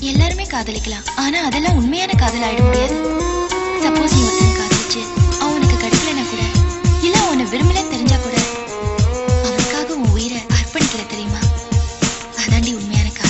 எல்லாருமே காதலிக்கலாம், ஆனா அதெல்லாம் உண்மையான காதல் ஆயிட முடியாது. சப்போஸ் நீ ஒருத்தன் காதலிச்சு அவனுக்கு கிடைக்கலன்னா கூட, இல்ல அவனை விரும்பல தெரிஞ்சா கூட அவனுக்காக உன் உயிரை அர்ப்பணிக்கல தெரியுமா? அதாண்டி உண்மையான காதல்.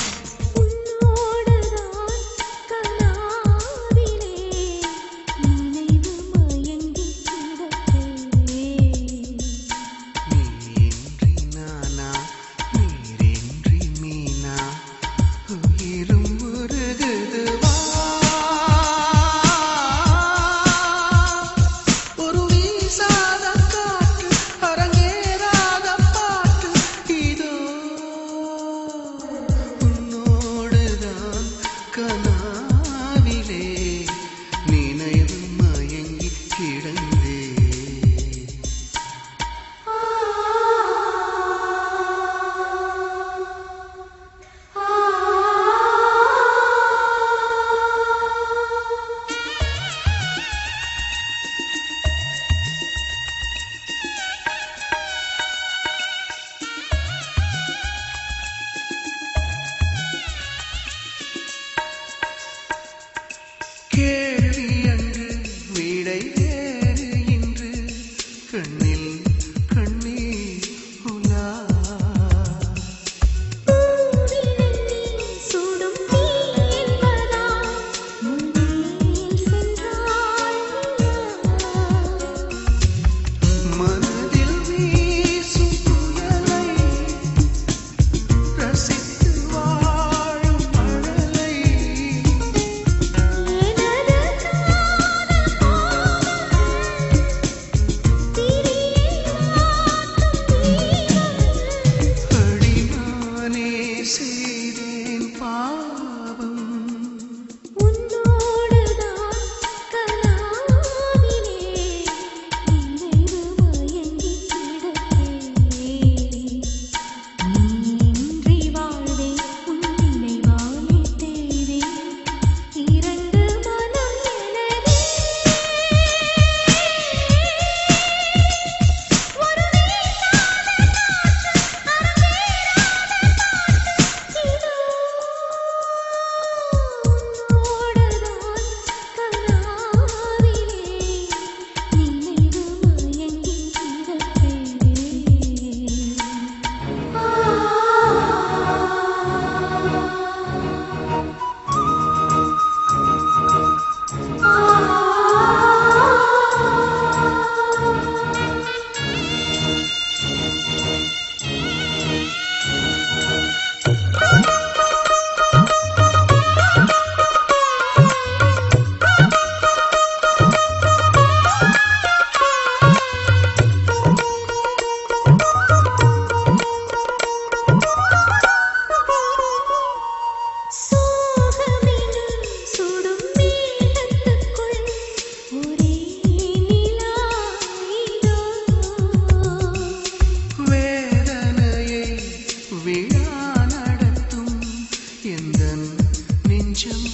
கேள்வி அன்று வீடை வேறு இன்று கண்ணில் கண்ணீர் உலா மனதில் வீசும் புயலை ரசித்து வாழும் மழலை செய்தேன் பாவம் உன்னோடுதான் கனாவிலே நினைவு மயங்கி கிடப்பேன். நீன்றி வாழ்வேன் உன் நினைவாலே தேவேன் இரண்டு மனம் எனவே ஒரு விழா நடத்தும் எந்தன் நெஞ்சம்